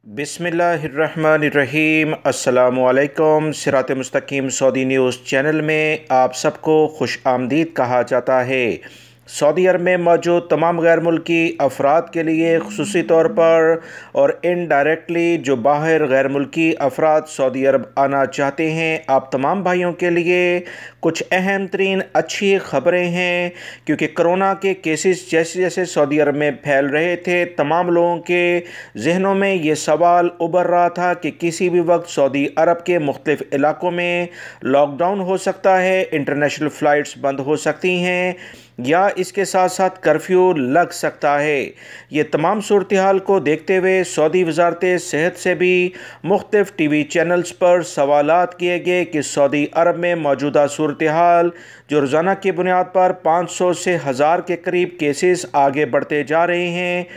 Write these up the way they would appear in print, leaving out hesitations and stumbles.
बिस्मिल्लाहिर्रहमानिर्रहीम। अस्सलामुअलैकुम। सिrat.e.mustaqem Saudi news channel में आप सबको खुश आमदीद कहा जाता है। सऊदी अरब में मौजूद तमाम गैर मुल्की अफराद के लिए खुसूसी तौर पर और इनडायरेक्टली जो बाहर गैर मुल्की अफराद सऊदी अरब आना चाहते हैं, आप तमाम भाइयों के लिए कुछ अहम तरीन अच्छी ख़बरें हैं। क्योंकि कोरोना के केसेस जैसे जैसे सऊदी अरब में फैल रहे थे, तमाम लोगों के जहनों में ये सवाल उभर रहा था कि किसी भी वक्त सऊदी अरब के मुख्तलिफ़ इलाक़ों में लॉकडाउन हो सकता है, इंटरनेशनल फ़्लाइट्स बंद हो सकती हैं या इसके साथ साथ कर्फ्यू लग सकता है। ये तमाम सूरत हाल को देखते हुए सऊदी वज़ारत सेहत से भी मुख्तलिफ़ टीवी चैनल्स पर सवालात किए गए कि सऊदी अरब में मौजूदा सूरत हाल जो रोज़ाना की बुनियाद पर 500 से 1000 के करीब केसेस आगे बढ़ते जा रहे हैं,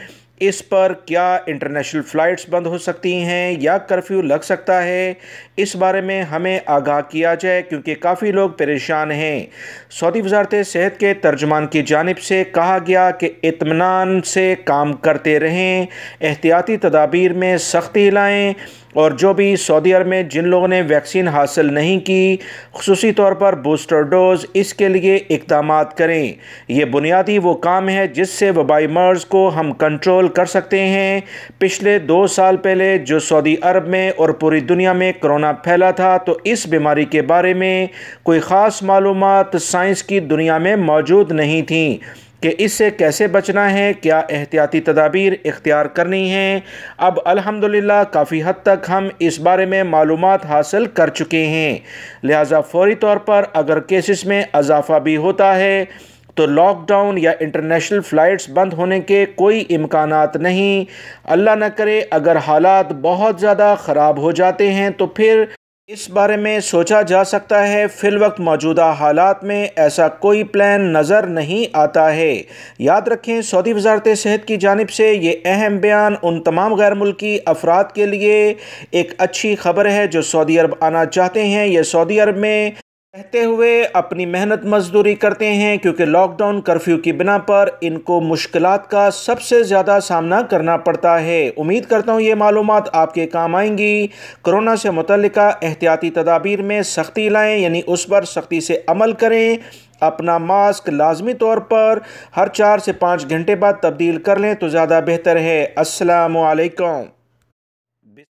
इस पर क्या इंटरनेशनल फ़्लाइट्स बंद हो सकती हैं या कर्फ्यू लग सकता है, इस बारे में हमें आगाह किया जाए क्योंकि काफ़ी लोग परेशान हैं। सऊदी वज़ारत सेहत के तर्जुमान की जानिब से कहा गया कि इत्मीनान से काम करते रहें, एहतियाती तदाबीर में सख्ती लाएँ और जो भी सऊदी अरब में जिन लोगों ने वैक्सीन हासिल नहीं की, खुसूसी तौर पर बूस्टर डोज़, इसके लिए इक़दामात करें। ये बुनियादी वो काम है जिससे वबाई मर्ज़ को हम कंट्रोल कर सकते हैं। पिछले 2 साल पहले जो सऊदी अरब में और पूरी दुनिया में कोरोना फैला था, तो इस बीमारी के बारे में कोई ख़ास मालूमात साइंस की दुनिया में मौजूद नहीं थी कि इससे कैसे बचना है, क्या एहतियाती तदाबीर इख्तियार करनी है। अब अल्हम्दुलिल्लाह काफ़ी हद तक हम इस बारे में मालूमात हासिल कर चुके हैं। लिहाजा फ़ौरी तौर पर अगर केसेस में इजाफ़ा भी होता है तो लॉकडाउन या इंटरनेशनल फ़्लाइट्स बंद होने के कोई इम्कानात नहीं। अल्लाह न करे अगर हालात बहुत ज़्यादा ख़राब हो जाते हैं तो फिर इस बारे में सोचा जा सकता है। फ़िलवक्त मौजूदा हालात में ऐसा कोई प्लान नज़र नहीं आता है। याद रखें, सऊदी वज़ारत सेहत की जानिब से ये अहम बयान उन तमाम गैर मुल्की अफराद के लिए एक अच्छी ख़बर है जो सऊदी अरब आना चाहते हैं। ये सऊदी अरब में रहते हुए अपनी मेहनत मजदूरी करते हैं क्योंकि लॉकडाउन कर्फ्यू की बिना पर इनको मुश्किलात का सबसे ज़्यादा सामना करना पड़ता है। उम्मीद करता हूँ ये मालूमात आपके काम आएंगी। कोरोना से मुतल्लिका एहतियाती तदाबीर में सख्ती लाएँ, यानी उस पर सख्ती से अमल करें। अपना मास्क लाजमी तौर पर हर 4 से 5 घंटे बाद तब्दील कर लें तो ज़्यादा बेहतर है। अस्सलामु अलैकुम।